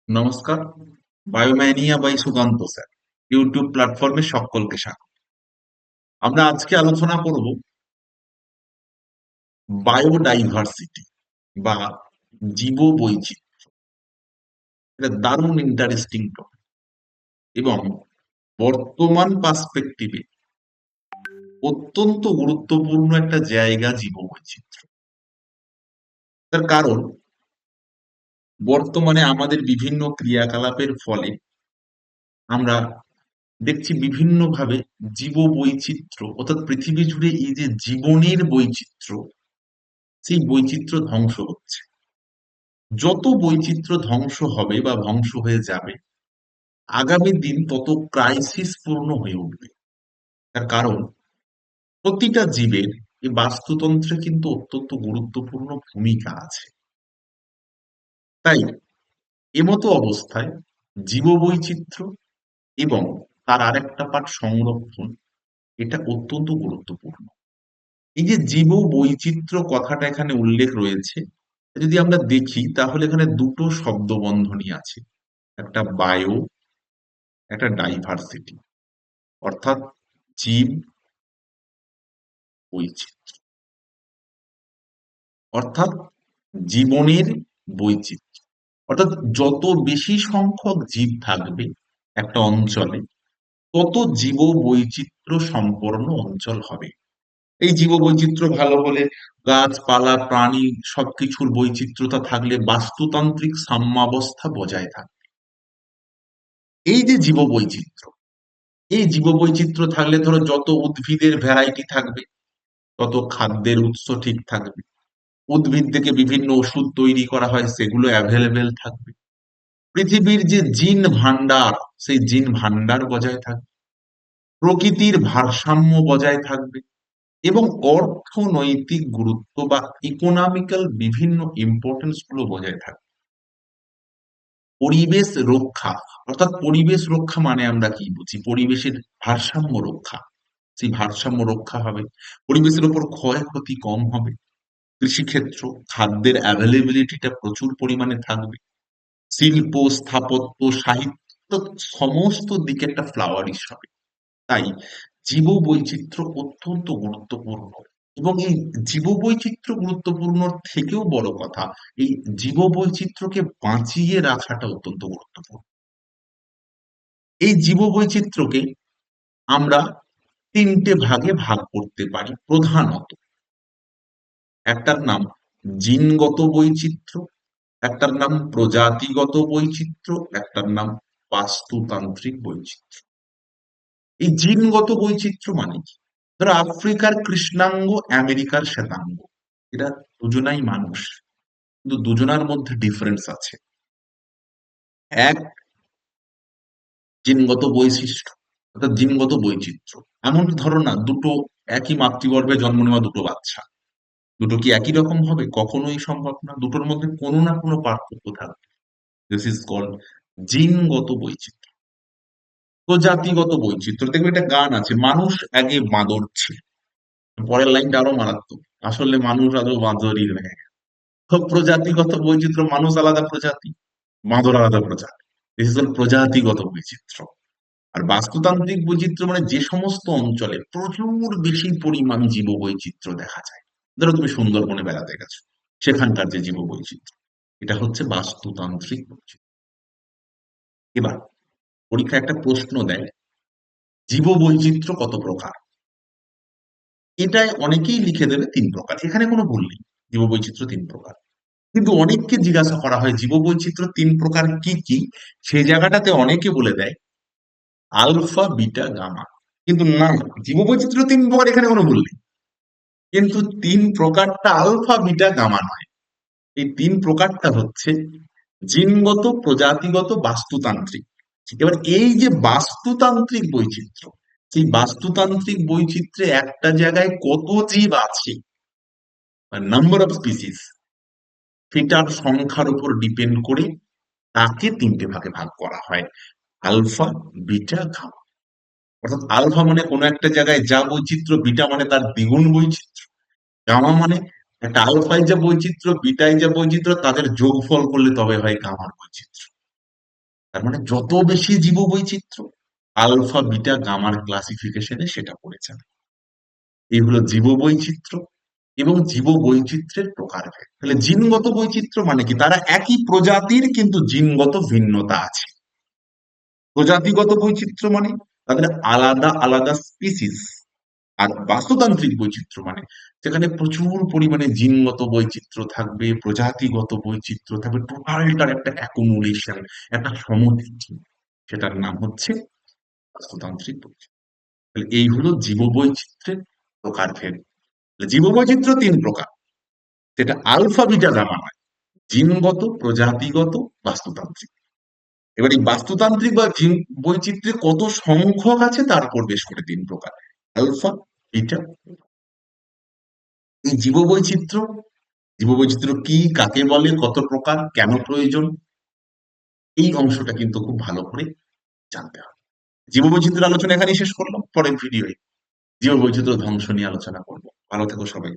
নমস্কার। বায়োম্যানিয়া by Sukanta sir YouTube প্ল্যাটফর্মে সকলকে স্বাগত। আমরা আজকে আলোচনা করব বায়োডাইভার্সিটি বা জীব বৈচিত্র্য। এটা দারুণ ইন্টারেস্টিং টপিক এবং বর্তমান পার্সপেক্টিভে অত্যন্ত গুরুত্বপূর্ণ একটা জায়গা জীব বৈচিত্র্য। তার কারণ বর্তমানে আমাদের বিভিন্ন ক্রিয়াকলাপের ফলে আমরা দেখছি বিভিন্নভাবে জীব বৈচিত্র্য অর্থাৎ পৃথিবী জুড়ে এই যে জীবনের বৈচিত্র্য, সেই বৈচিত্র্য ধ্বংস হচ্ছে। যত বৈচিত্র্য ধ্বংস হবে বা ধ্বংস হয়ে যাবে, আগামী দিন তত ক্রাইসিস পূর্ণ হয়ে উঠবে। তার কারণ প্রতিটা জীবের এই বাস্তুতন্ত্রে কিন্তু অত্যন্ত গুরুত্বপূর্ণ ভূমিকা আছে। তাই এমতো অবস্থায় জীববৈচিত্র্য এবং তার আরেকটা পার্ট সংরক্ষণ, এটা অত্যন্ত গুরুত্বপূর্ণ। এই যে জীব বৈচিত্র্য কথাটা এখানে উল্লেখ রয়েছে, যদি আমরা দেখি তাহলে এখানে দুটো শব্দ বন্ধনী আছে, একটা বায়ো, একটা ডাইভার্সিটি, অর্থাৎ জীব বৈচিত্র্য, অর্থাৎ জীবনের বৈচিত্র্য। অর্থাৎ যত বেশি সংখ্যক জীব থাকবে একটা অঞ্চলে, তত জীব বৈচিত্র্য সম্পন্ন অঞ্চল হবে। এই জীব বৈচিত্র্য ভালো হলে, গাছপালা প্রাণী সবকিছুর বৈচিত্র্যতা থাকলে বাস্তুতান্ত্রিক সাম্যাবস্থা বজায় থাকবে। এই যে জীব বৈচিত্র্য, এই জীব বৈচিত্র্য থাকলে ধরো যত উদ্ভিদের ভ্যারাইটি থাকবে, তত খাদ্যের উৎস ঠিক থাকবে। উদ্ভিদ থেকে বিভিন্ন ওষুধ তৈরি করা হয়, সেগুলো অ্যাভেলেবেল থাকবে। পৃথিবীর যে জিন ভান্ডার, সেই জিন ভান্ডার বজায় থাকবে। প্রকৃতির ভারসাম্য বজায় থাকবে এবং অর্থনৈতিক গুরুত্ব বা ইকোনমিক্যাল বিভিন্ন ইম্পর্টেন্স গুলো বজায় থাকবে। পরিবেশ রক্ষা, অর্থাৎ পরিবেশ রক্ষা মানে আমরা কি বুঝি? পরিবেশের ভারসাম্য রক্ষা। সেই ভারসাম্য রক্ষা হবে, পরিবেশের উপর ক্ষয়ক্ষতি কম হবে। কৃষিক্ষেত্র, খাদ্যের অ্যাভেলেবিলিটিটা প্রচুর পরিমাণে থাকবে। শিল্প, স্থাপত্য, সাহিত্য, সমস্ত দিকে একটা ফ্লাওয়ারিশ হবে। তাই জীববৈচিত্র্য অত্যন্ত গুরুত্বপূর্ণ। এবং এই জীববৈচিত্র্য গুরুত্বপূর্ণ থেকেও বড় কথা, এই জীববৈচিত্র্যকে বাঁচিয়ে রাখাটা অত্যন্ত গুরুত্বপূর্ণ। এই জীববৈচিত্র্যকে আমরা তিনটে ভাগে ভাগ করতে পারি প্রধানত। একটার নাম জিনগত বৈচিত্র্য, একটার নাম প্রজাতিগত বৈচিত্র্য, একটার নাম বাস্তুতান্ত্রিক বৈচিত্র্য। এই জিনগত বৈচিত্র্য মানে কি? ধরো আফ্রিকার কৃষ্ণাঙ্গ, আমেরিকার শ্বেতাঙ্গ, এরা দুজনাই মানুষ, কিন্তু দুজনার মধ্যে ডিফারেন্স আছে। এক, জিনগত বৈশিষ্ট্য অর্থাৎ জিনগত বৈচিত্র্য। এমন ধরো না, দুটো একই মাতৃগর্ভে জন্ম নেওয়া দুটো বাচ্চা, দুটো কি একই রকম হবে? কখনোই সম্ভব না। দুটোর মধ্যে কোনো না কোনো পার্থক্য থাকবে। দিস ইজ কল্ড জিনগত বৈচিত্র্য। প্রজাতিগত বৈচিত্র্য, দেখবে একটা গান আছে, মানুষ আগে বাঁদর ছিল। পরের লাইনটা আরো মারাত্মক, আসলে মানুষ আদৌ বাঁদরই নয়। তো প্রজাতিগত বৈচিত্র্য, মানুষ আলাদা প্রজাতি, বাঁদর আলাদা প্রজাতি। দিস ইজ কল্ড প্রজাতিগত বৈচিত্র্য। আর বাস্তুতান্ত্রিক বৈচিত্র্য মানে যে সমস্ত অঞ্চলে প্রচুর বেশি পরিমাণ জীব বৈচিত্র্য দেখা যায়। ধরো তুমি সুন্দরবনে বেড়াতে গেছো, সেখানকার যে জীব বৈচিত্র্য, এটা হচ্ছে বাস্তুতান্ত্রিক বৈচিত্র্য। এবার পরীক্ষা একটা প্রশ্ন দেয়, জীব বৈচিত্র্য কত প্রকার? এটাই অনেকেই লিখে দেবে তিন প্রকার, এখানে কোনো ভুল নেই। জীব বৈচিত্র্য তিন প্রকার। কিন্তু অনেককে জিজ্ঞাসা করা হয় জীব বৈচিত্র্য তিন প্রকার কি কি, সেই জায়গাটাতে অনেকে বলে দেয় আলফা, বিটা, গামা। কিন্তু না, জীব বৈচিত্র্য তিন প্রকার, এখানে কোনো ভুল নেই। কিন্তু তিন প্রকারটা আলফা, বিটা, গামা নয়। এই তিন প্রকারটা হচ্ছে জিনগত, প্রজাতিগত, বাস্তুতান্ত্রিক। এবার এই যে বাস্তুতান্ত্রিক বৈচিত্র্য, সেই বাস্তুতান্ত্রিক বৈচিত্র্যে একটা জায়গায় কত জীব আছে, নাম্বার অফ স্পিসিস, সেটার সংখ্যার উপর ডিপেন্ড করে তাকে তিনটে ভাগে ভাগ করা হয়, আলফা, বিটা, গামা। অর্থাৎ আলফা মানে কোনো একটা জায়গায় যা বৈচিত্র্য, বিটা মানে তার দ্বিগুণ বৈচিত্র্য, গামা মানে একটা আলফায় যা বৈচিত্র্য, বিটায় যা বৈচিত্র্য, তাদের যোগফল করলে তবে হয় গামার বৈচিত্র্য। তার মানে যত বেশি জীববৈচিত্র্য, আলফা বিটা গামার ক্লাসিফিকেশনে সেটা পড়েছে। এই হলো জীববৈচিত্র্য এবং জীববৈচিত্র্যের প্রকারভেদ। তাহলে জিনগত বৈচিত্র্য মানে কি? তারা একই প্রজাতির কিন্তু জিনগত ভিন্নতা আছে। প্রজাতিগত বৈচিত্র্য মানে তাদের আলাদা আলাদা স্পিসিস। আর বাস্তুতান্ত্রিক বৈচিত্র্য মানে যেখানে প্রচুর পরিমাণে জিনগত বৈচিত্র্য থাকবে, প্রজাতিগত বৈচিত্র্য থাকবে, টোটালটার একটা অ্যাকুমুলেশন, একটা সমষ্টি। সেটার নাম হচ্ছে বাস্তুতান্ত্রিক বৈচিত্র্য। তাহলে এই হলো জীববৈচিত্র্যের প্রকারভেদ। জীববৈচিত্র্য তিন প্রকার, সেটা আলফা বিটা গামা নয়, জিনগত, প্রজাতিগত, বাস্তুতান্ত্রিক। এবার এই বাস্তুতান্ত্রিক বা জিন বৈচিত্র্যে কত সংখ্যক আছে তার উপর বেশ করে তিন প্রকার, আলফা, বিটা। এই জীববৈচিত্র্য, জীববৈচিত্র্য কি, কাকে বলে, কত প্রকার, কেন প্রয়োজন, এই অংশটা কিন্তু খুব ভালো করে জানতে হবে। জীববৈচিত্র্যের আলোচনা এখানেই শেষ করলাম। পরের ভিডিওয়ে জীববৈচিত্র্য ধ্বংস নিয়ে আলোচনা করবো। ভালো থেকো সবাই।